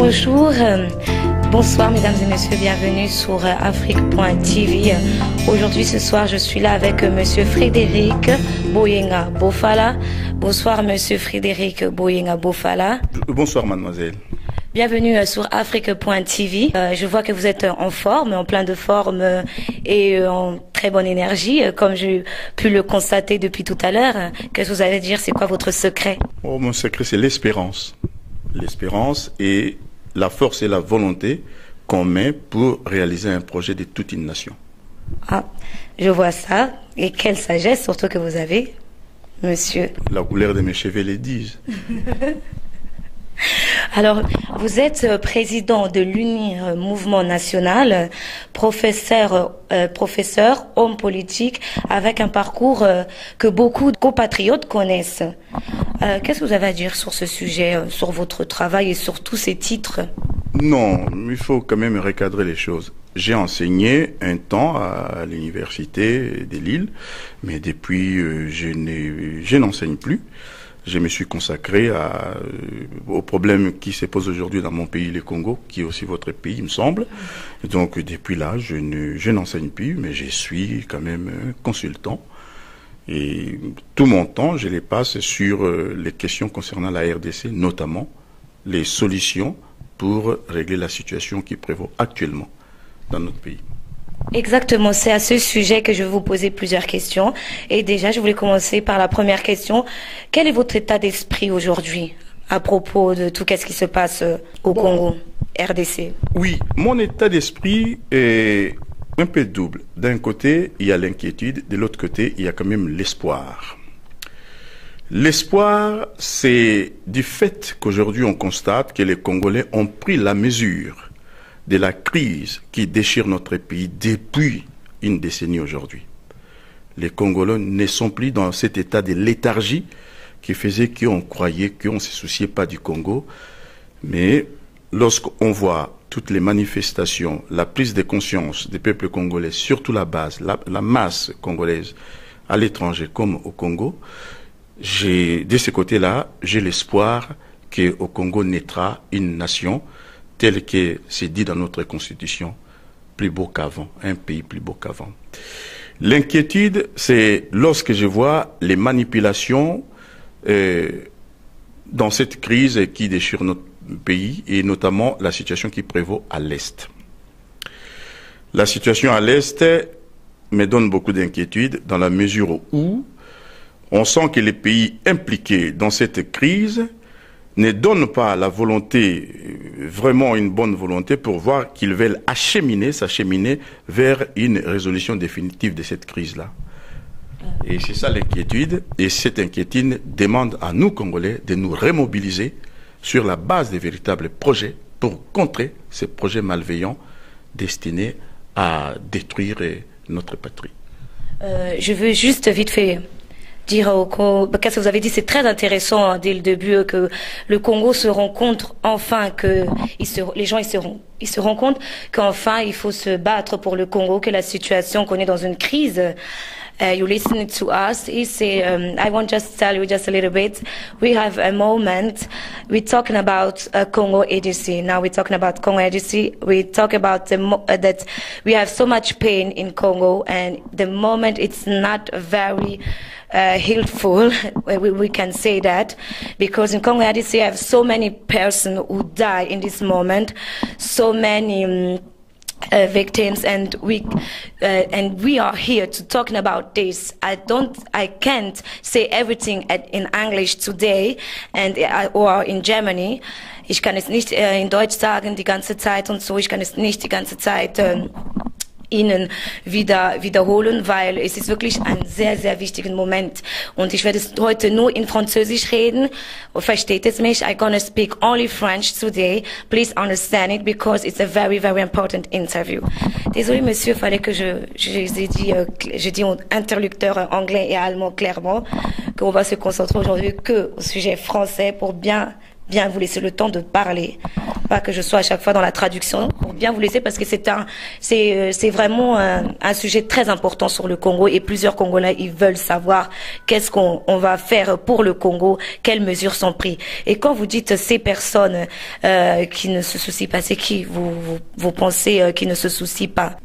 Bonjour, bonsoir mesdames et messieurs, bienvenue sur Afrique.tv. Aujourd'hui, ce soir, je suis là avec monsieur Frédéric Boyenga Bofala. Bonsoir monsieur Frédéric Boyenga Bofala. Bonsoir mademoiselle. Bienvenue sur Afrique.tv. Je vois que vous êtes en forme, en plein de forme et en très bonne énergie, comme j'ai pu le constater depuis tout à l'heure. Qu'est-ce que vous allez dire? C'est quoi votre secret? Oh, mon secret, c'est l'espérance. L'espérance et la force et la volonté qu'on met pour réaliser un projet de toute une nation. Ah, je vois ça. Et quelle sagesse surtout que vous avez, monsieur. La couleur de mes cheveux les disent. Alors, vous êtes président de l'UNIR Mouvement National, professeur, homme politique, avec un parcours que beaucoup de compatriotes connaissent. Qu'est-ce que vous avez à dire sur ce sujet, sur votre travail et sur tous ces titres? Non, il faut quand même recadrer les choses. J'ai enseigné un temps à l'université de Lille, mais depuis, je n'enseigne plus. Je me suis consacré aux problèmes qui se posent aujourd'hui dans mon pays, le Congo, qui est aussi votre pays, il me semble. Donc, depuis là, je n'enseigne plus, mais je suis quand même consultant. Et tout mon temps, je les passe sur les questions concernant la RDC, notamment les solutions pour régler la situation qui prévaut actuellement dans notre pays. Exactement, c'est à ce sujet que je vais vous poser plusieurs questions. Et déjà, je voulais commencer par la première question. Quel est votre état d'esprit aujourd'hui à propos de tout ce qui se passe au Congo, RDC? Oui, mon état d'esprit est un peu double. D'un côté, il y a l'inquiétude, de l'autre côté, il y a quand même l'espoir. L'espoir, c'est du fait qu'aujourd'hui on constate que les Congolais ont pris la mesure de la crise qui déchire notre pays depuis une décennie aujourd'hui. Les Congolais ne sont plus dans cet état de léthargie qui faisait qu'on croyait qu'on ne se souciait pas du Congo. Mais lorsqu'on voit toutes les manifestations, la prise de conscience des peuples congolais, surtout la base, la masse congolaise à l'étranger comme au Congo, de ce côté-là, j'ai l'espoir qu'au Congo naîtra une nation tel que c'est dit dans notre constitution, plus beau qu'avant, un pays plus beau qu'avant. L'inquiétude, c'est lorsque je vois les manipulations dans cette crise qui déchire notre pays, et notamment la situation qui prévaut à l'Est. La situation à l'Est me donne beaucoup d'inquiétude dans la mesure où on sent que les pays impliqués dans cette crise ne donnent pas la volonté, vraiment une bonne volonté, pour voir qu'ils veulent s'acheminer vers une résolution définitive de cette crise-là. Et c'est ça l'inquiétude, et cette inquiétude demande à nous, Congolais, de nous remobiliser sur la base des véritables projets pour contrer ces projets malveillants destinés à détruire notre patrie. Je veux juste vite fait dire au Congo, qu'est-ce que vous avez dit, c'est très intéressant dès le début que le Congo se rend compte enfin que les gens ils se rendent compte qu'enfin il faut se battre pour le Congo, que la situation qu'on est dans une crise. You listen to us. He say, I want just to tell you just a little bit. We have a moment. We're talking about Congo ADC. Now we're talking about Congo ADC. We talk about that we have so much pain in Congo, and the moment it's not very healful. We can say that because in Congo ADC we have so many persons who die in this moment, so many victims, and we are here to talking about this. I can't say everything in English today or in Germany. Ich kann es nicht in Deutsch sagen die ganze Zeit und so. Ich kann es nicht die ganze Zeit Ihnen wiederholen, weil es ist wirklich ein sehr, sehr wichtiger Moment. Und ich werde es heute nur in Französisch reden. Versteht es mich? I'm gonna speak only French today. Please understand it because it's a very, very important interview. Désolé, monsieur, fallait que je dis aux interlocuteurs anglais et allemand clairement qu'on va se concentrer aujourd'hui que au sujet français pour bien bien vous laisser le temps de parler. Pas que je sois à chaque fois dans la traduction, pour bien vous laisser parce que c'est vraiment un sujet très important sur le Congo et plusieurs Congolais, ils veulent savoir qu'est-ce qu'on va faire pour le Congo, quelles mesures sont prises. Et quand vous dites ces personnes qui ne se soucient pas, c'est qui vous pensez qui ne se soucient pas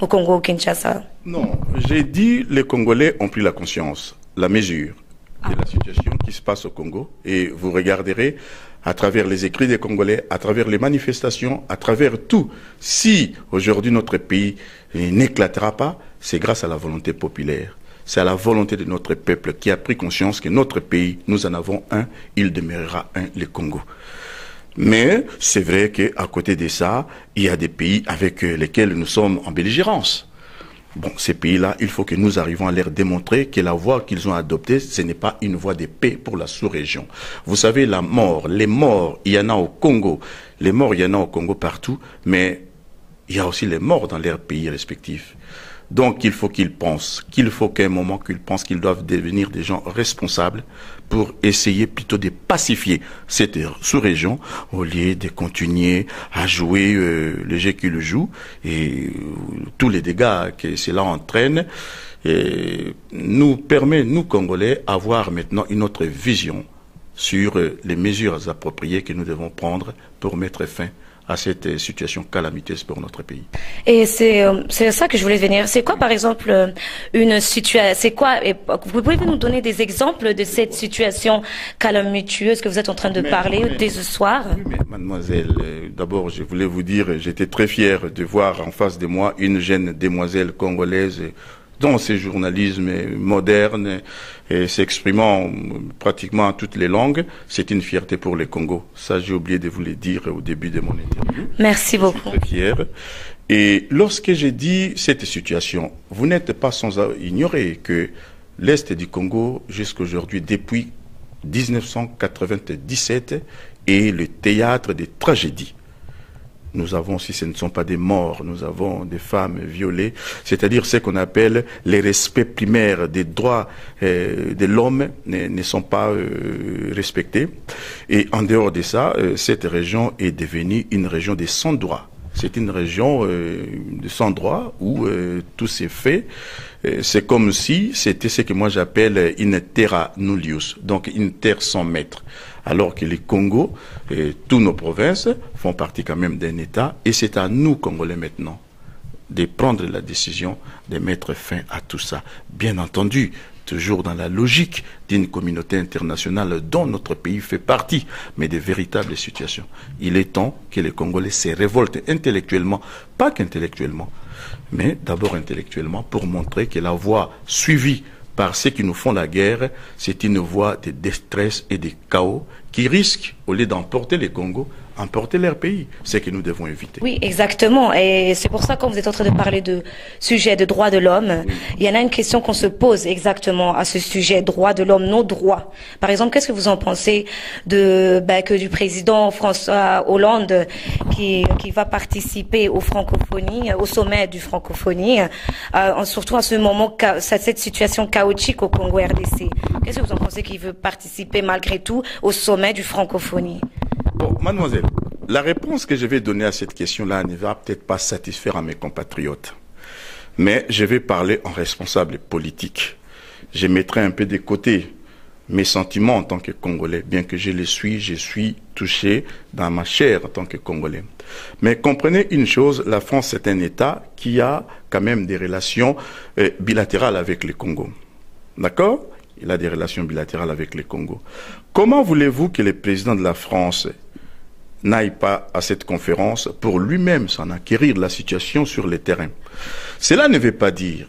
au Congo, au Kinshasa? Non, j'ai dit les Congolais ont pris la conscience, la mesure de la situation qui se passe au Congo. Et vous regarderez à travers les écrits des Congolais, à travers les manifestations, à travers tout. Si aujourd'hui notre pays n'éclatera pas, c'est grâce à la volonté populaire. C'est à la volonté de notre peuple qui a pris conscience que notre pays, nous en avons un, il demeurera un, le Congo. Mais c'est vrai qu'à côté de ça, il y a des pays avec lesquels nous sommes en belligérance. Bon, ces pays-là, il faut que nous arrivions à leur démontrer que la voie qu'ils ont adoptée, ce n'est pas une voie de paix pour la sous-région. Vous savez, la mort, les morts, il y en a au Congo. Les morts, il y en a au Congo partout, mais il y a aussi les morts dans leurs pays respectifs. Donc, il faut qu'ils pensent, qu'il faut qu'à un moment qu'ils pensent qu'ils doivent devenir des gens responsables pour essayer plutôt de pacifier cette sous-région au lieu de continuer à jouer les jeux qu'ils jouent et tous les dégâts que cela entraîne nous permet, nous Congolais, avoir maintenant une autre vision sur les mesures appropriées que nous devons prendre pour mettre fin à cette situation calamiteuse pour notre pays. Et c'est ça que je voulais venir. C'est quoi, par exemple, une situation, c'est quoi, vous pouvez nous donner des exemples de cette situation calamiteuse que vous êtes en train de parler dès ce soir? Oui, mais mademoiselle, d'abord, je voulais vous dire, j'étais très fier de voir en face de moi une jeune demoiselle congolaise dans ce journalisme moderne et s'exprimant pratiquement en toutes les langues. C'est une fierté pour le Congo. Ça, j'ai oublié de vous le dire au début de mon interview. Merci beaucoup. Je suis très fier. Et lorsque j'ai dit cette situation, vous n'êtes pas sans ignorer que l'Est du Congo, jusqu'aujourd'hui, depuis 1997, est le théâtre des tragédies. Nous avons, si ce ne sont pas des morts, nous avons des femmes violées, c'est-à-dire ce qu'on appelle les respects primaires des droits de l'homme ne sont pas respectés. Et en dehors de ça, cette région est devenue une région de sans-droit. C'est une région de sans-droit où tout s'est fait. C'est comme si c'était ce que moi j'appelle une terra nullius, donc une terre sans maître. Alors que les Congo, toutes nos provinces font partie quand même d'un État, et c'est à nous, Congolais maintenant, de prendre la décision de mettre fin à tout ça. Bien entendu, toujours dans la logique d'une communauté internationale dont notre pays fait partie, mais de véritables situations. Il est temps que les Congolais se révoltent intellectuellement, pas qu'intellectuellement, mais d'abord intellectuellement, pour montrer que la voie suivie par ceux qui nous font la guerre, c'est une voie de détresse et de chaos qui risque, au lieu d'emporter les Congos, emporter leur pays, ce que nous devons éviter. Oui, exactement. Et c'est pour ça, quand vous êtes en train de parler de sujet de droits de l'homme, il y en a une question qu'on se pose exactement à ce sujet, droits de l'homme, nos droits. Par exemple, qu'est-ce que vous en pensez que du président François Hollande qui va participer aux francophonies, au sommet du francophonie, surtout en ce moment, cette situation chaotique au Congo RDC. Qu'est-ce que vous en pensez qu'il veut participer malgré tout au sommet du francophonie? Bon, mademoiselle, la réponse que je vais donner à cette question-là ne va peut-être pas satisfaire à mes compatriotes. Mais je vais parler en responsable politique. Je mettrai un peu de côté mes sentiments en tant que Congolais, bien que je suis touché dans ma chair en tant que Congolais. Mais comprenez une chose, la France est un État qui a quand même des relations bilatérales avec le Congo. D'accord ? Il a des relations bilatérales avec le Congo. Comment voulez-vous que le président de la France n'aille pas à cette conférence pour lui-même s'en acquérir de la situation sur le terrain? Cela ne veut pas dire,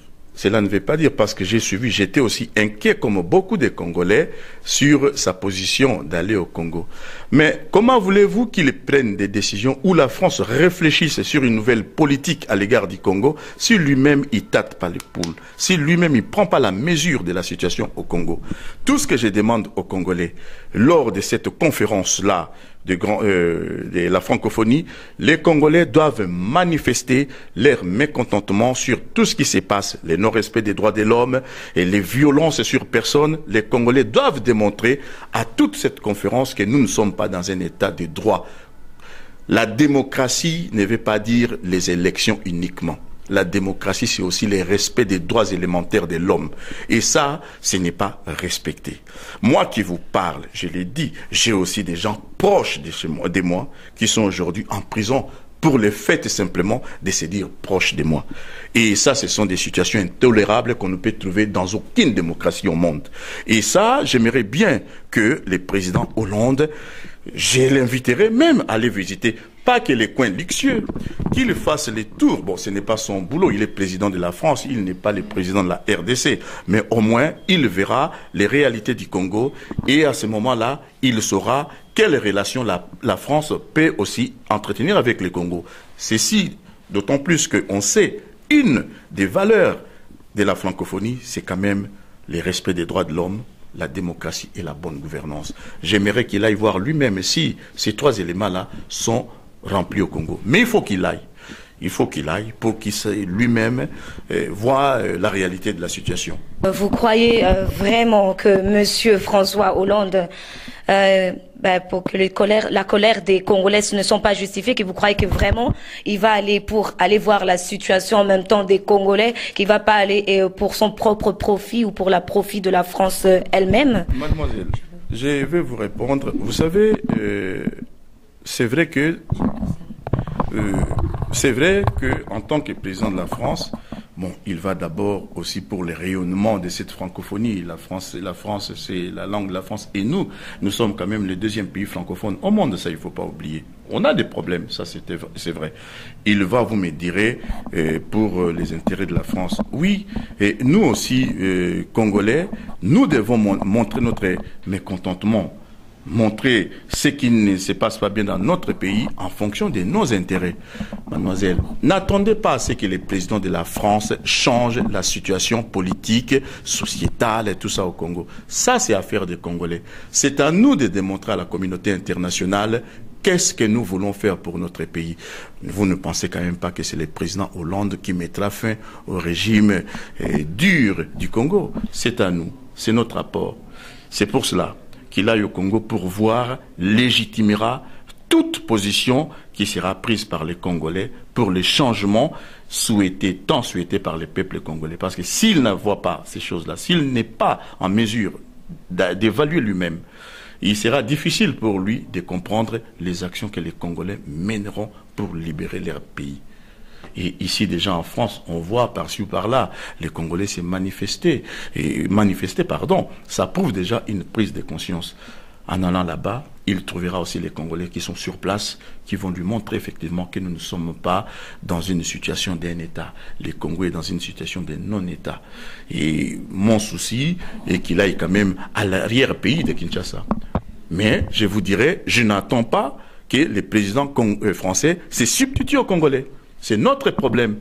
parce que j'ai suivi, j'étais aussi inquiet comme beaucoup de Congolais sur sa position d'aller au Congo. Mais comment voulez-vous qu'il prenne des décisions où la France réfléchisse sur une nouvelle politique à l'égard du Congo si lui-même il tâte pas les poules, si lui-même il prend pas la mesure de la situation au Congo? Tout ce que je demande aux Congolais lors de cette conférence-là, de la francophonie, les Congolais doivent manifester leur mécontentement sur tout ce qui se passe, le non-respect des droits de l'homme et les violences sur personne. Les Congolais doivent démontrer à toute cette conférence que nous ne sommes pas dans un état de droit. La démocratie ne veut pas dire les élections uniquement. La démocratie, c'est aussi le respect des droits élémentaires de l'homme. Et ça, ce n'est pas respecté. Moi qui vous parle, je l'ai dit, j'ai aussi des gens proches de moi qui sont aujourd'hui en prison pour le fait simplement de se dire proches de moi. Et ça, ce sont des situations intolérables qu'on ne peut trouver dans aucune démocratie au monde. Et ça, j'aimerais bien que le président Hollande, je l'inviterai même à aller visiter, pas que les coins luxueux, qu'il fasse les tours. Bon, ce n'est pas son boulot, il est président de la France, il n'est pas le président de la RDC, mais au moins, il verra les réalités du Congo et à ce moment-là, il saura quelles relations la France peut aussi entretenir avec le Congo. Ceci, d'autant plus qu'on sait, une des valeurs de la francophonie, c'est quand même le respect des droits de l'homme, la démocratie et la bonne gouvernance. J'aimerais qu'il aille voir lui-même si ces trois éléments-là sont remplis au Congo. Mais il faut qu'il aille. Il faut qu'il aille pour qu'il lui-même voit la réalité de la situation. Vous croyez vraiment que M. François Hollande, pour que la colère des Congolais ne sont pas justifiées, que vous croyez que vraiment il va aller pour aller voir la situation en même temps des Congolais, qu'il va pas aller pour son propre profit ou pour la profit de la France elle-même? Mademoiselle, je vais vous répondre. Vous savez, c'est vrai que en tant que président de la France, bon, il va d'abord aussi pour le rayonnement de cette francophonie. La France, c'est la langue de la France. Et nous sommes quand même le deuxième pays francophone au monde. Ça, il faut pas oublier. On a des problèmes, ça c'est vrai. Il va, vous me direz, pour les intérêts de la France. Oui, et nous aussi, Congolais, nous devons montrer notre mécontentement, montrer ce qui ne se passe pas bien dans notre pays en fonction de nos intérêts. Mademoiselle, n'attendez pas à ce que les présidents de la France changent la situation politique, sociétale et tout ça au Congo. Ça, c'est affaire des Congolais. C'est à nous de démontrer à la communauté internationale qu'est-ce que nous voulons faire pour notre pays. Vous ne pensez quand même pas que c'est le président Hollande qui mettra fin au régime dur du Congo. C'est à nous. C'est notre apport. C'est pour cela qu'il aille au Congo pour voir, légitimera toute position qui sera prise par les Congolais pour les changements tant souhaités par le peuple congolais. Parce que s'il ne voit pas ces choses-là, s'il n'est pas en mesure d'évaluer lui-même, il sera difficile pour lui de comprendre les actions que les Congolais mèneront pour libérer leur pays. Et ici, déjà en France, on voit par-ci ou par-là, les Congolais s'est manifesté. Ça prouve déjà une prise de conscience. En allant là-bas, il trouvera aussi les Congolais qui sont sur place, qui vont lui montrer effectivement que nous ne sommes pas dans une situation d'un État. Le Congo est dans une situation de non-État. Et mon souci est qu'il aille quand même à l'arrière-pays de Kinshasa. Mais, je vous dirais, je n'attends pas que les présidents français se substituent aux Congolais. C'est notre problème.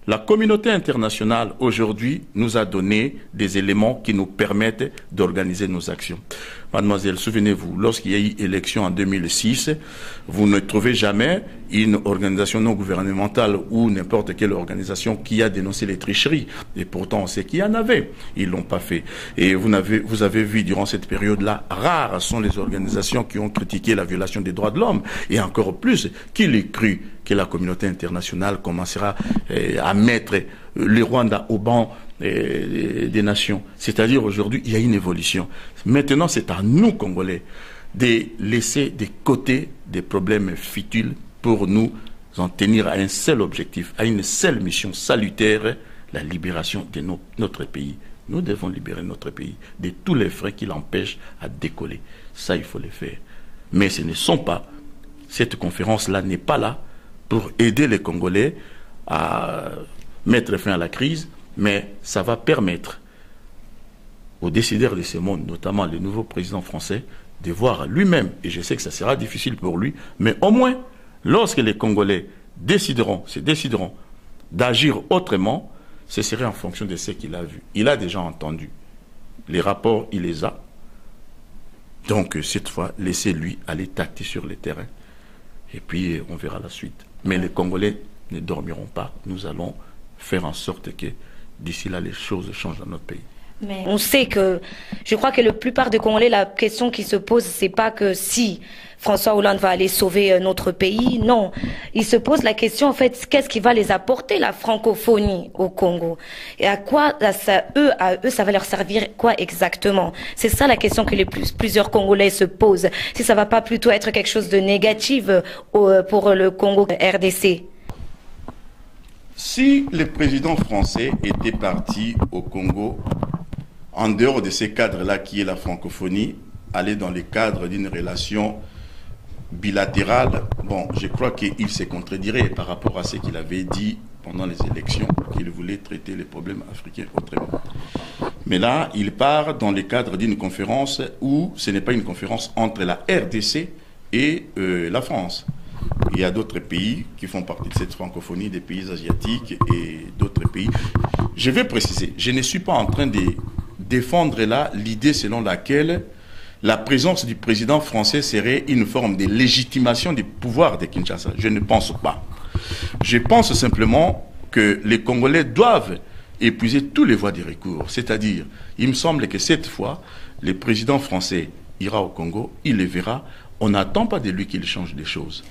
La communauté internationale, aujourd'hui, nous a donné des éléments qui nous permettent d'organiser nos actions. Mademoiselle, souvenez-vous, lorsqu'il y a eu élection en 2006, vous ne trouvez jamais une organisation non gouvernementale ou n'importe quelle organisation qui a dénoncé les tricheries. Et pourtant, on sait qu'il y en avait. Ils l'ont pas fait. Et vous avez vu, durant cette période-là, rares sont les organisations qui ont critiqué la violation des droits de l'homme. Et encore plus, qu'il ait cru que la communauté internationale commencera à mettre le Rwanda au banc des nations. C'est-à-dire aujourd'hui, il y a une évolution. Maintenant, c'est à nous, Congolais, de laisser de côté des problèmes futiles pour nous en tenir à un seul objectif, à une seule mission salutaire, la libération de notre pays. Nous devons libérer notre pays de tous les freins qui l'empêchent à décoller. Ça, il faut le faire. Mais ce ne sont pas, cette conférence-là n'est pas là pour aider les Congolais à mettre fin à la crise, mais ça va permettre aux décideurs de ce monde, notamment le nouveau président français, de voir lui-même, et je sais que ça sera difficile pour lui, mais au moins, lorsque les Congolais décideront d'agir autrement, ce serait en fonction de ce qu'il a vu. Il a déjà entendu. Les rapports, il les a. Donc cette fois, laissez-lui aller tâter sur le terrain. Et puis on verra la suite. Mais les Congolais ne dormiront pas. Nous allons faire en sorte que d'ici là, les choses changent dans notre pays. Mais on sait que, je crois que la plupart des Congolais, la question qui se pose, c'est pas que si François Hollande va aller sauver notre pays, non. Ils se posent la question, en fait, qu'est-ce qui va les apporter, la francophonie au Congo? Et à quoi, ça va leur servir quoi exactement? C'est ça la question que plusieurs Congolais se posent. Si ça va pas plutôt être quelque chose de négatif pour le Congo RDC. Si le président français était parti au Congo, en dehors de ces cadres-là qui est la francophonie, aller dans les cadres d'une relation bilatérale, bon, je crois qu'il se contredirait par rapport à ce qu'il avait dit pendant les élections, qu'il voulait traiter les problèmes africains autrement. Mais là, il part dans le cadre d'une conférence où ce n'est pas une conférence entre la RDC et la France. Il y a d'autres pays qui font partie de cette francophonie, des pays asiatiques et d'autres pays. Je vais préciser, je ne suis pas en train de défendre là l'idée selon laquelle la présence du président français serait une forme de légitimation du pouvoir de Kinshasa. Je ne pense pas. Je pense simplement que les Congolais doivent épuiser tous les voies de recours. C'est-à-dire, il me semble que cette fois, le président français ira au Congo, il le verra. On n'attend pas de lui qu'il change des choses.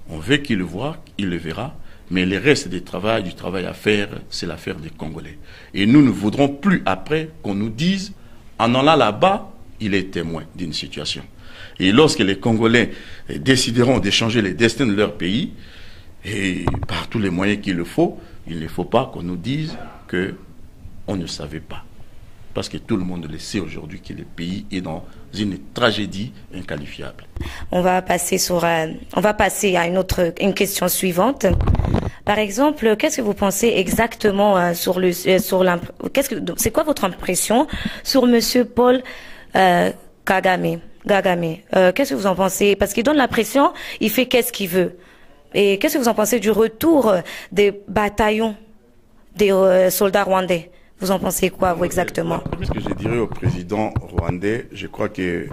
On veut qu'il le voie, il le verra. Mais le reste du travail à faire, c'est l'affaire des Congolais. Et nous ne voudrons plus après qu'on nous dise, en allant là-bas, il est témoin d'une situation. Et lorsque les Congolais décideront d'échanger les destins de leur pays, et par tous les moyens qu'il le faut, il ne faut pas qu'on nous dise qu'on ne savait pas. Parce que tout le monde le sait aujourd'hui que le pays est dans une tragédie inqualifiable. On va passer à une question suivante. Par exemple, qu'est-ce que vous pensez exactement c'est quoi votre impression sur Monsieur Paul Kagame? Qu'est-ce que vous en pensez? Parce qu'il donne l'impression, il fait qu'est-ce qu'il veut. Et qu'est-ce que vous en pensez du retour des bataillons des soldats rwandais? Vous en pensez quoi, vous, exactement? Ce que je dirais au président rwandais, je crois que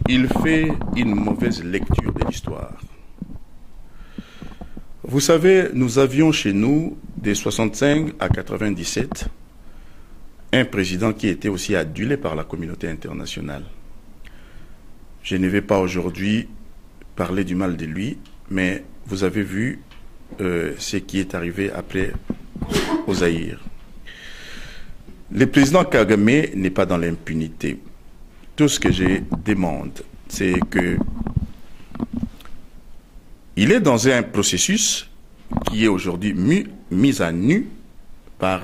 il fait une mauvaise lecture de l'histoire. Vous savez, nous avions chez nous, de 65 à 97, un président qui était aussi adulé par la communauté internationale. Je ne vais pas aujourd'hui parler du mal de lui, mais vous avez vu ce qui est arrivé après au Zaïre. Le président Kagame n'est pas dans l'impunité. Tout ce que je demande, c'est que il est dans un processus qui est aujourd'hui mis à nu par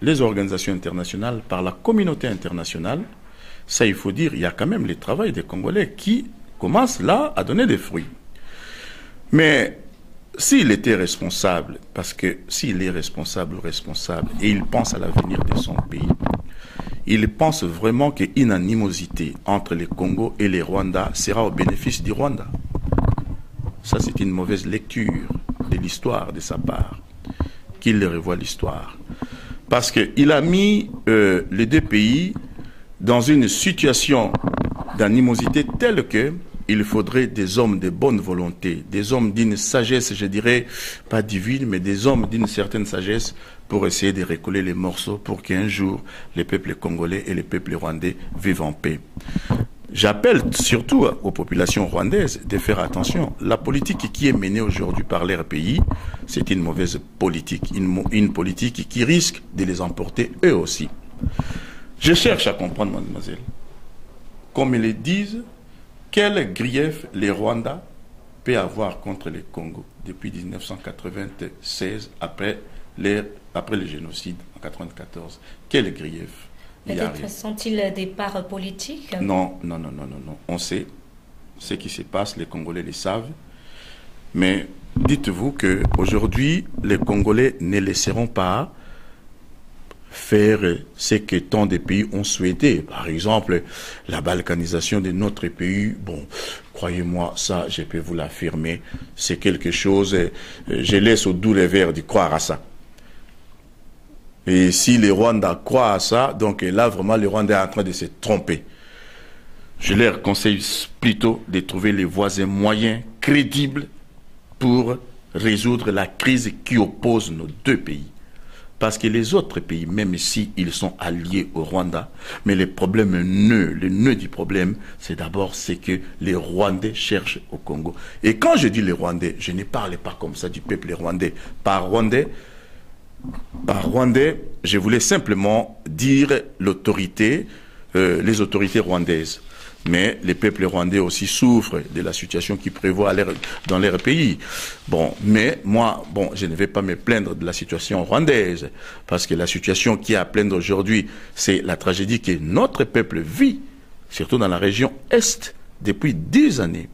les organisations internationales, par la communauté internationale. Ça, il faut dire, il y a quand même le travail des Congolais qui commence là à donner des fruits. Mais s'il était responsable, parce que s'il est responsable et il pense à l'avenir de son pays, il pense vraiment qu'une animosité entre les Congo et les Rwandais sera au bénéfice du Rwanda. Ça, c'est une mauvaise lecture de l'histoire de sa part. Qu'il revoie l'histoire. Parce qu'il a mis les deux pays dans une situation d'animosité telle que il faudrait des hommes de bonne volonté, des hommes d'une sagesse, je dirais, pas divine, mais des hommes d'une certaine sagesse pour essayer de recoller les morceaux pour qu'un jour, les peuples congolais et les peuples rwandais vivent en paix. J'appelle surtout aux populations rwandaises de faire attention. La politique qui est menée aujourd'hui par leur pays, c'est une mauvaise politique, une politique qui risque de les emporter eux aussi. Je cherche à comprendre, mademoiselle. Comme ils le disent, quel grief les Rwandais peuvent avoir contre les Congo depuis 1996, après le génocide en 1994? Quel grief? Peut-être sont-ils des parts politiques? Non. On sait ce qui se passe, les Congolais le savent. Mais dites-vous qu'aujourd'hui, les Congolais ne laisseront pas faire ce que tant de pays ont souhaité. Par exemple, la balkanisation de notre pays, bon, croyez-moi, ça, je peux vous l'affirmer, c'est quelque chose, je laisse au doux les verts de croire à ça. Et si les Rwandais croient à ça, donc là, vraiment, les Rwandais sont en train de se tromper. Je leur conseille plutôt de trouver les voies et moyens crédibles pour résoudre la crise qui oppose nos deux pays. Parce que les autres pays, même si ils sont alliés au Rwanda, mais le nœud du problème, c'est d'abord ce que les Rwandais cherchent au Congo. Et quand je dis les Rwandais, je ne parle pas comme ça du peuple rwandais. Par Rwandais, je voulais simplement dire l'autorité, les autorités rwandaises. Mais les peuples rwandais aussi souffrent de la situation qui prévaut dans leur pays. Bon, mais moi, je ne vais pas me plaindre de la situation rwandaise, parce que la situation qui est à plaindre aujourd'hui, c'est la tragédie que notre peuple vit, surtout dans la région Est, depuis 10 années.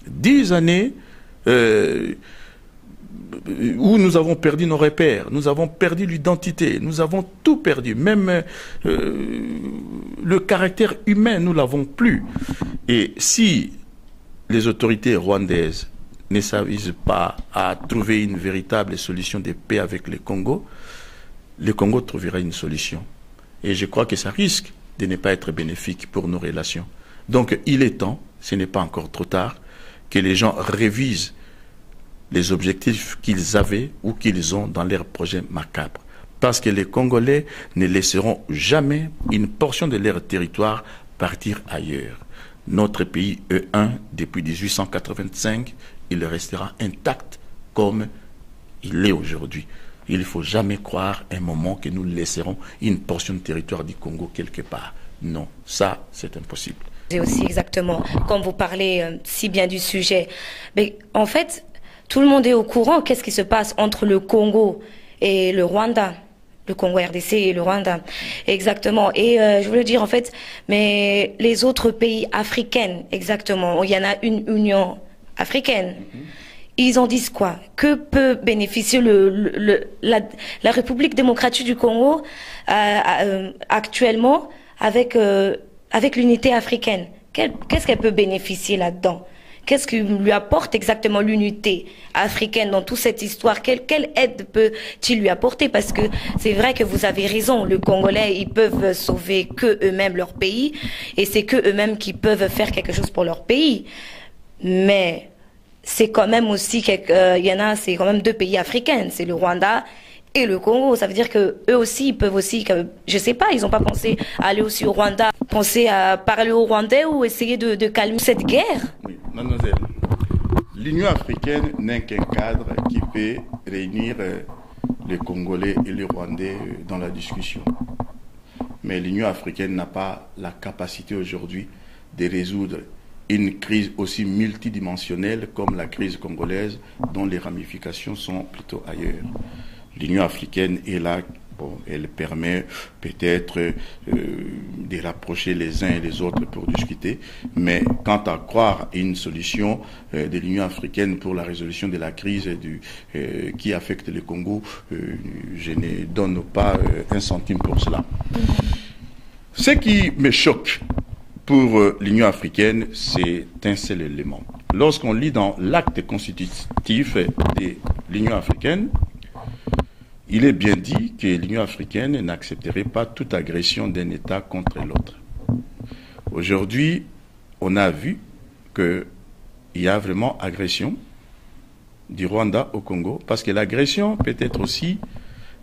10 années où nous avons perdu nos repères, nous avons perdu l'identité, nous avons tout perdu, même le caractère humain, nous l'avons plus. Et si les autorités rwandaises ne s'avisent pas à trouver une véritable solution de paix avec le Congo trouvera une solution. Et je crois que ça risque de ne pas être bénéfique pour nos relations. Donc il est temps, ce n'est pas encore trop tard, que les gens révisent les objectifs qu'ils avaient ou qu'ils ont dans leurs projets macabres. Parce que les Congolais ne laisseront jamais une portion de leur territoire partir ailleurs. Notre pays E1, depuis 1885, il restera intact comme il est aujourd'hui. Il ne faut jamais croire un moment que nous laisserons une portion de territoire du Congo quelque part. Non, ça, c'est impossible. C'est aussi exactement, comme vous parlez si bien du sujet. Mais en fait, tout le monde est au courant qu'est-ce qui se passe entre le Congo et le Rwanda, le Congo RDC et le Rwanda, exactement. Et je voulais dire en fait, mais les autres pays africains, exactement, il y en a une Union africaine. Ils en disent quoi? Que peut bénéficier la République démocratique du Congo actuellement avec l'unité africaine? Qu'est-ce qu'elle peut bénéficier là-dedans? Qu'est-ce qui lui apporte exactement l'unité africaine dans toute cette histoire? Quelle aide peut-il lui apporter? Parce que c'est vrai que vous avez raison, les Congolais, ils peuvent sauver que eux-mêmes leur pays, et c'est que eux-mêmes qui peuvent faire quelque chose pour leur pays. Mais c'est quand même aussi c'est quand même deux pays africains, c'est le Rwanda et le Congo. Ça veut dire que eux aussi, ils peuvent aussi, je sais pas, ils n'ont pas pensé à aller aussi au Rwanda, penser à parler aux Rwandais ou essayer de calmer cette guerre. Oui, mademoiselle, l'Union africaine n'est qu'un cadre qui peut réunir les Congolais et les Rwandais dans la discussion. Mais l'Union africaine n'a pas la capacité aujourd'hui de résoudre une crise aussi multidimensionnelle comme la crise congolaise, dont les ramifications sont plutôt ailleurs. L'Union africaine est là, elle permet peut-être de rapprocher les uns et les autres pour discuter, mais quant à croire à une solution de l'Union africaine pour la résolution de la crise qui affecte le Congo, je ne donne pas un centime pour cela. Ce qui me choque pour l'Union africaine, c'est un seul élément. Lorsqu'on lit dans l'acte constitutif de l'Union africaine, il est bien dit que l'Union africaine n'accepterait pas toute agression d'un État contre l'autre. Aujourd'hui, on a vu qu'il y a vraiment agression du Rwanda au Congo, parce que l'agression peut être aussi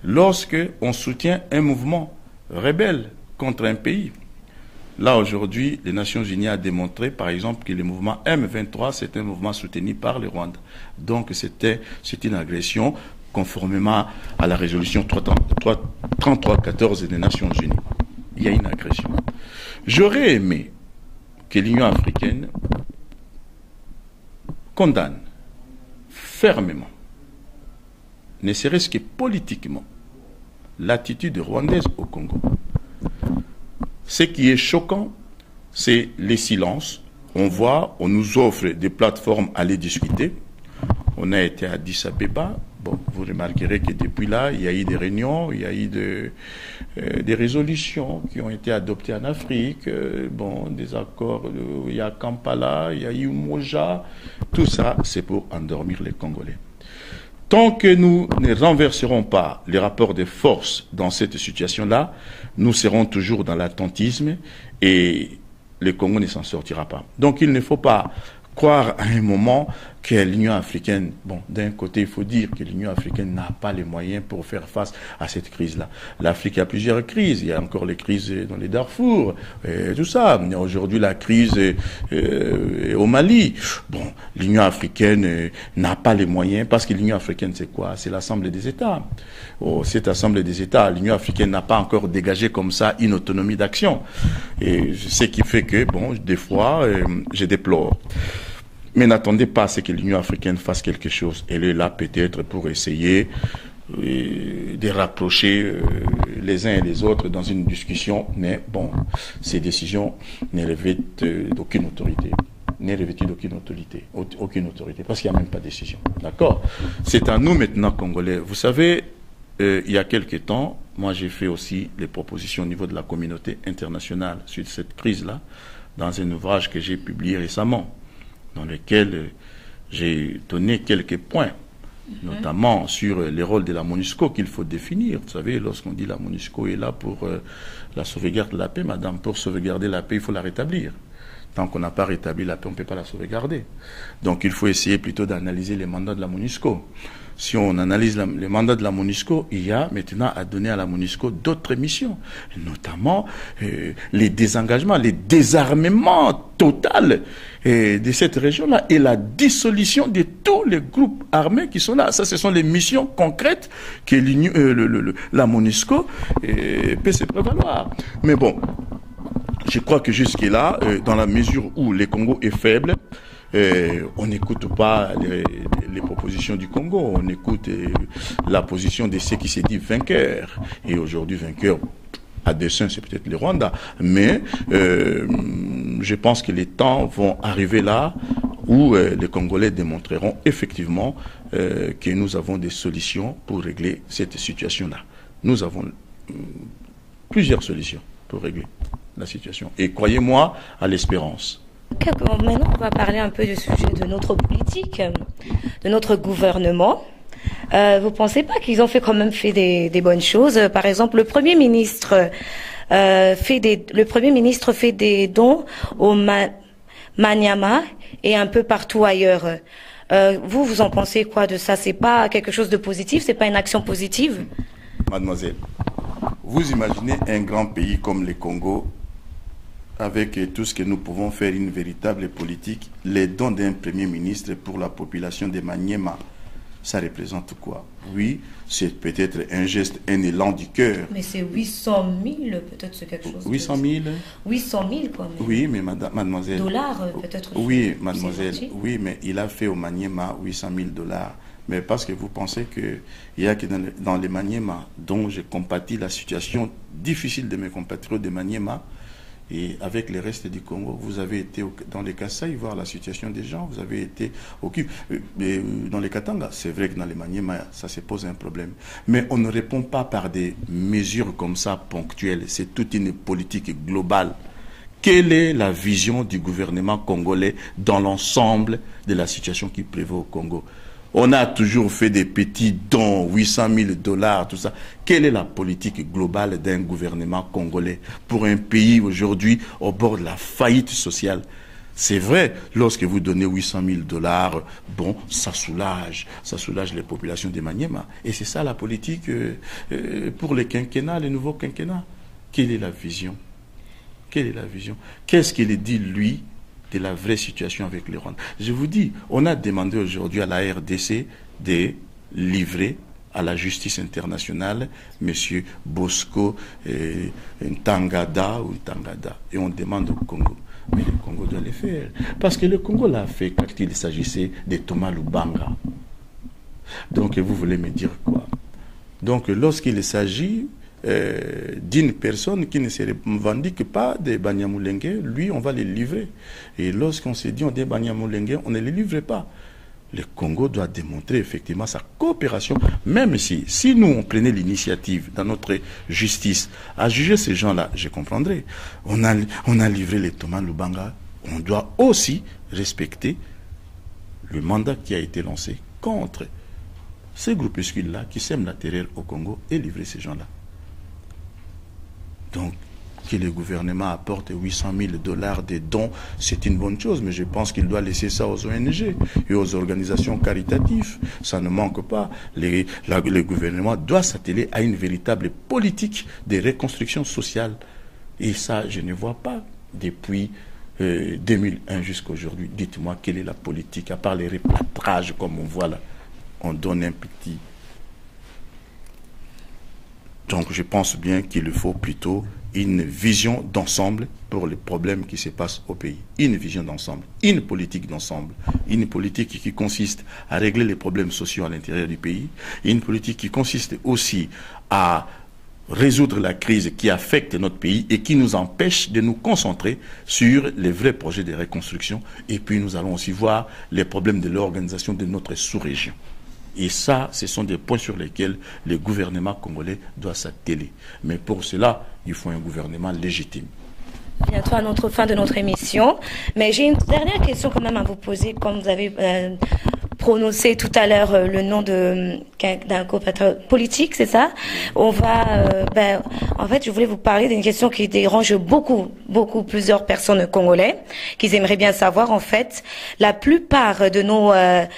lorsque on soutient un mouvement rebelle contre un pays. Là, aujourd'hui, les Nations Unies ont démontré, par exemple, que le mouvement M23, c'est un mouvement soutenu par le Rwanda. Donc, c'est une agression conformément à la résolution 3314 des Nations Unies. Il y a une agression. J'aurais aimé que l'Union africaine condamne fermement, ne serait-ce que politiquement, l'attitude rwandaise au Congo. Ce qui est choquant, c'est les silences. On nous offre des plateformes à les discuter. On a été à Addis Abeba. Bon, vous remarquerez que depuis là, il y a eu des réunions, il y a eu des résolutions qui ont été adoptées en Afrique, des accords, il y a Kampala, il y a eu Umoja. Tout ça, c'est pour endormir les Congolais. tant que nous ne renverserons pas les rapports de force dans cette situation-là, nous serons toujours dans l'attentisme et le Congo ne s'en sortira pas. Donc il ne faut pas croire à un moment que l'Union africaine, bon, d'un côté, il faut dire que l'Union africaine n'a pas les moyens pour faire face à cette crise-là. L'Afrique a plusieurs crises. Il y a encore les crises dans les Darfour, et tout ça. Il y a aujourd'hui la crise au Mali. Bon, l'Union africaine n'a pas les moyens, parce que l'Union africaine, c'est quoi? C'est l'Assemblée des États. Oh, cette Assemblée des États, l'Union africaine n'a pas encore dégagé comme ça une autonomie d'action. Et ce qui fait que, bon, des fois, je déplore. Mais n'attendez pas à ce que l'Union africaine fasse quelque chose. Elle est là peut-être pour essayer de rapprocher les uns et les autres dans une discussion. Mais bon, ces décisions ne revêtent d'aucune autorité. Aucune autorité, parce qu'il n'y a même pas de décision. D'accord? C'est à nous maintenant, Congolais. Vous savez, il y a quelque temps, moi j'ai fait aussi les propositions au niveau de la communauté internationale sur cette crise-là, dans un ouvrage que j'ai publié récemment, dans lequel j'ai donné quelques points, notamment sur les rôles de la MONUSCO qu'il faut définir. Vous savez, lorsqu'on dit la MONUSCO est là pour la sauvegarde de la paix, madame, pour sauvegarder la paix, il faut la rétablir. Tant qu'on n'a pas rétabli la paix, on ne peut pas la sauvegarder. Donc il faut essayer plutôt d'analyser les mandats de la MONUSCO. Si on analyse les mandats de la MONUSCO, il y a maintenant à donner à la MONUSCO d'autres missions, notamment les désengagements, les désarmements total de cette région-là et la dissolution de tous les groupes armés qui sont là. Ça, ce sont les missions concrètes que la MONUSCO peut se prévaloir. Mais bon, je crois que jusque-là, dans la mesure où le Congo est faible, on n'écoute pas les propositions du Congo, on écoute la position de ceux qui se disent vainqueurs. Et aujourd'hui, vainqueurs, à dessein, c'est peut-être le Rwanda. Mais je pense que les temps vont arriver là où les Congolais démontreront effectivement que nous avons des solutions pour régler cette situation-là. Nous avons plusieurs solutions pour régler la situation. Et croyez-moi à l'espérance. Maintenant, on va parler un peu du sujet de notre politique, de notre gouvernement. Vous pensez pas qu'ils ont quand même fait des bonnes choses? Par exemple, le Premier ministre fait des dons au Maniama et un peu partout ailleurs. Vous en pensez quoi de ça? C'est pas quelque chose de positif? C'est pas une action positive? Mademoiselle, vous imaginez un grand pays comme le Congo, avec tout ce que nous pouvons faire, une véritable politique, les dons d'un Premier ministre pour la population de Maniema, ça représente quoi? Oui, c'est peut-être un geste, un élan du cœur. Mais c'est 800 000, peut-être c'est quelque chose. 800 000 800 000 quoi. Mais oui, mais mademoiselle. Dollars, peut-être. Oui, mademoiselle. Oui, mais il a fait au Maniema 800 000 dollars. Mais parce que vous pensez qu'il y a que dans les Maniema, dont je compatis la situation difficile de mes compatriotes de Maniema, et avec les restes du Congo, vous avez été dans les Kasaï voir la situation des gens, vous avez été dans les Katanga. C'est vrai que dans les Maniema, ça se pose un problème. Mais on ne répond pas par des mesures comme ça ponctuelles. C'est toute une politique globale. Quelle est la vision du gouvernement congolais dans l'ensemble de la situation qui prévaut au Congo? On a toujours fait des petits dons, 800 000 dollars, tout ça. Quelle est la politique globale d'un gouvernement congolais pour un pays aujourd'hui au bord de la faillite sociale? C'est vrai, lorsque vous donnez 800 000 dollars, bon, ça soulage les populations de Maniema. Et c'est ça la politique pour les quinquennats, les nouveaux quinquennats. Quelle est la vision? Quelle est la vision? Qu'est-ce qu'il dit, lui, de la vraie situation avec les Rwandais? Je vous dis, on a demandé aujourd'hui à la RDC de livrer à la justice internationale M. Bosco Ntaganda. Et on demande au Congo. Mais le Congo doit le faire. Parce que le Congo l'a fait quand il s'agissait de Thomas Lubanga. Donc vous voulez me dire quoi? Donc lorsqu'il s'agit d'une personne qui ne se revendique pas des Banyamulenge, lui, on va les livrer. Et lorsqu'on se dit on est Banyamulenge, on ne les livre pas. Le Congo doit démontrer effectivement sa coopération, même si nous, on prenait l'initiative dans notre justice à juger ces gens-là, je comprendrais. On a livré les Thomas Lubanga, on doit aussi respecter le mandat qui a été lancé contre ces groupuscules-là qui sèment la terreur au Congo et livrer ces gens-là. Donc, que le gouvernement apporte 800 000 $ de dons, c'est une bonne chose, mais je pense qu'il doit laisser ça aux ONG et aux organisations caritatives. Ça ne manque pas. Le gouvernement doit s'atteler à une véritable politique de reconstruction sociale. Et ça, je ne vois pas depuis 2001 jusqu'à aujourd'hui. Dites-moi, quelle est la politique, à part les replâtrages comme on voit là. On donne un petit... Donc je pense bien qu'il faut plutôt une vision d'ensemble pour les problèmes qui se passent au pays. Une vision d'ensemble, une politique d'ensemble, une politique qui consiste à régler les problèmes sociaux à l'intérieur du pays, une politique qui consiste aussi à résoudre la crise qui affecte notre pays et qui nous empêche de nous concentrer sur les vrais projets de reconstruction. Et puis nous allons aussi voir les problèmes de l'organisation de notre sous-région. Et ça, ce sont des points sur lesquels le gouvernement congolais doit s'atteler. Mais pour cela, il faut un gouvernement légitime. Bientôt à notre fin de notre émission. Mais j'ai une dernière question quand même à vous poser. Comme vous avez prononcé tout à l'heure le nom d'un compatriote politique, c'est ça? On va... en fait, je voulais vous parler d'une question qui dérange plusieurs personnes congolais, qui aimeraient bien savoir, en fait, la plupart de nos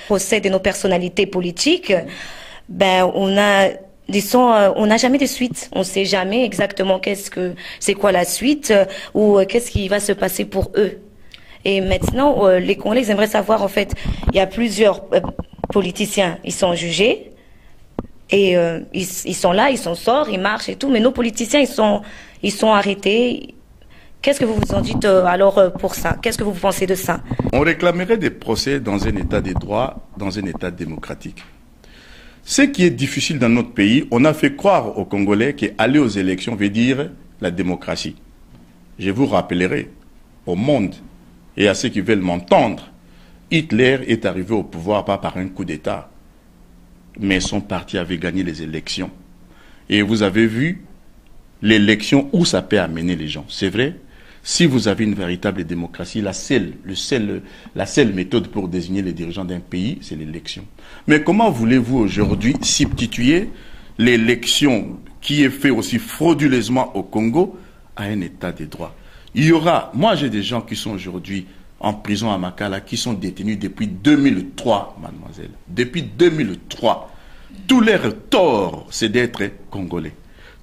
procès, de nos personnalités politiques, on n'a jamais de suite. On ne sait jamais exactement c'est quoi la suite ou qu'est-ce qui va se passer pour eux. Et maintenant, les Congolais, ils aimeraient savoir, en fait, il y a plusieurs politiciens, ils sont jugés et ils sont là, ils s'en sortent, ils marchent et tout, mais nos politiciens, ils sont arrêtés. Qu'est-ce que vous vous en dites alors pour ça? Qu'est-ce que vous pensez de ça? On réclamerait des procès dans un état de droit, dans un état démocratique. Ce qui est difficile dans notre pays, on a fait croire aux Congolais qu'aller aux élections veut dire la démocratie. Je vous rappellerai au monde et à ceux qui veulent m'entendre, Hitler est arrivé au pouvoir pas par un coup d'État, mais son parti avait gagné les élections. Et vous avez vu l'élection où ça peut amener les gens. C'est vrai, si vous avez une véritable démocratie, la seule méthode pour désigner les dirigeants d'un pays, c'est l'élection. Mais comment voulez-vous aujourd'hui substituer l'élection qui est faite aussi frauduleusement au Congo à un état de droit? Il y aura, moi j'ai des gens qui sont aujourd'hui en prison à Makala, qui sont détenus depuis 2003, mademoiselle. Depuis 2003. Tout leur tort, c'est d'être congolais.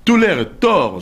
Tout leur tort,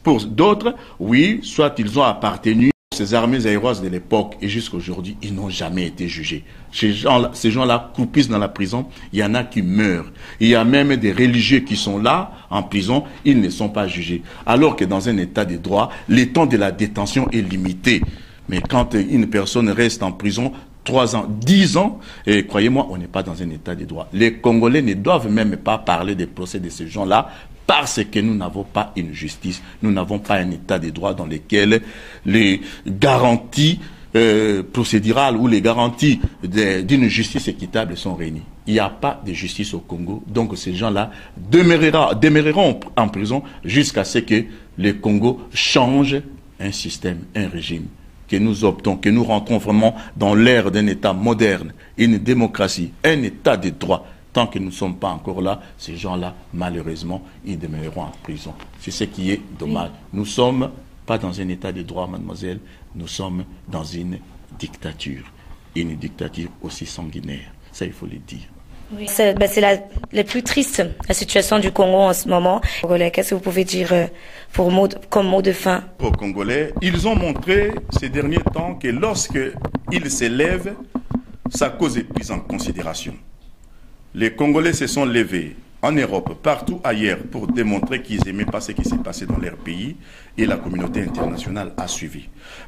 pour d'autres, oui, soit ils ont appartenu à ces armées aéroises de l'époque et jusqu'à aujourd'hui, ils n'ont jamais été jugés. Ces gens-là croupissent dans la prison, il y en a qui meurent. Il y a même des religieux qui sont là, en prison, ils ne sont pas jugés. Alors que dans un état de droit, le temps de la détention est limité. Mais quand une personne reste en prison 3 ans, 10 ans, et croyez-moi, on n'est pas dans un état de droit. Les Congolais ne doivent même pas parler des procès de ces gens-là parce que nous n'avons pas une justice, nous n'avons pas un état de droit dans lequel les garanties procédurales ou les garanties d'une justice équitable sont réunies. Il n'y a pas de justice au Congo, donc ces gens-là demeureront en prison jusqu'à ce que le Congo change un système, un régime, que nous optons, que nous rentrons vraiment dans l'ère d'un État moderne, une démocratie, un État de droit. Tant que nous ne sommes pas encore là, ces gens-là, malheureusement, ils demeureront en prison. C'est ce qui est dommage. Nous ne sommes pas dans un État de droit, mademoiselle, nous sommes dans une dictature aussi sanguinaire. Ça, il faut le dire. Oui. C'est la plus triste, la situation du Congo en ce moment. Qu'est-ce que vous pouvez dire comme mot de fin? Aux Congolais, ils ont montré ces derniers temps que lorsqu'ils s'élèvent, sa cause est prise en considération. Les Congolais se sont levés en Europe, partout ailleurs, pour démontrer qu'ils n'aimaient pas ce qui s'est passé dans leur pays et la communauté internationale a suivi.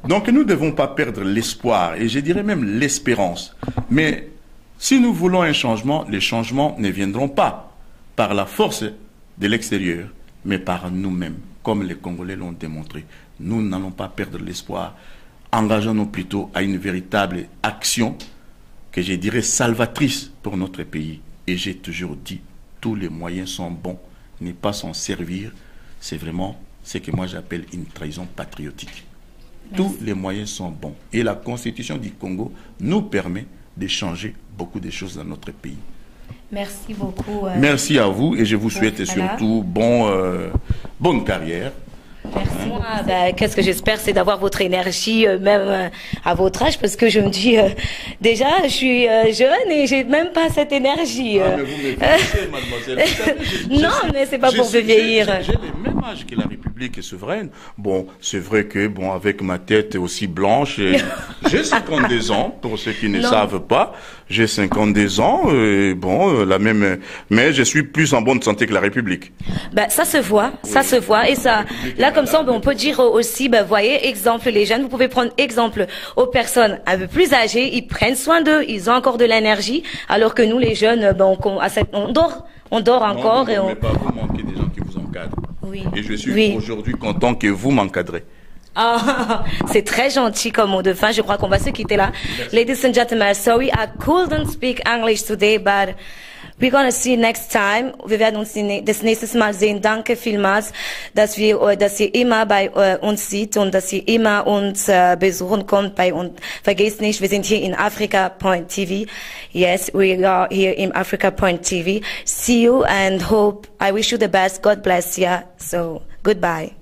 Donc nous ne devons pas perdre l'espoir et je dirais même l'espérance. Mais si nous voulons un changement, les changements ne viendront pas par la force de l'extérieur, mais par nous-mêmes, comme les Congolais l'ont démontré. Nous n'allons pas perdre l'espoir. Engageons-nous plutôt à une véritable action que je dirais salvatrice pour notre pays. Et j'ai toujours dit, tous les moyens sont bons, ne pas s'en servir, c'est vraiment ce que moi j'appelle une trahison patriotique. Merci. Tous les moyens sont bons. Et la Constitution du Congo nous permet de changer beaucoup de choses dans notre pays. Merci beaucoup. Merci à vous et je vous souhaite surtout bonne carrière. Merci. Moi, qu'est-ce que j'espère, c'est d'avoir votre énergie, même à votre âge, parce que je me dis, déjà, je suis jeune et j'ai même pas cette énergie. Ah, mais vous me connaissez, mademoiselle. Vous savez, non, mais c'est pas pour vieillir. J'ai le même âge que la République est souveraine. Bon, c'est vrai que, bon, avec ma tête aussi blanche, j'ai 52 ans, pour ceux qui ne savent pas. J'ai 52 ans, mais je suis plus en bonne santé que la République. Ça se voit, ça se voit, et ça, là, comme ça, on peut dire aussi, voyez, exemple, les jeunes, vous pouvez prendre exemple aux personnes un peu plus âgées, ils prennent soin d'eux, ils ont encore de l'énergie, alors que nous, les jeunes, on dort encore. Non, mais pas vous manquez des gens qui vous encadrent. Oui. Et je suis aujourd'hui content que vous m'encadrez. Ah, c'est très gentil comme mot de fin. Je crois qu'on va se quitter là. Merci. Ladies and gentlemen, sorry I couldn't speak English today, but we're gonna see next time. Wir werden uns das nächste Mal sehen. Danke vielmals, dass ihr immer bei uns seht und dass ihr immer uns besuchen kommt bei uns. Vergesst nicht, wir sind hier in Africa Point TV. Yes, we are here in Africa Point TV. See you and I wish you the best. God bless you. So, goodbye.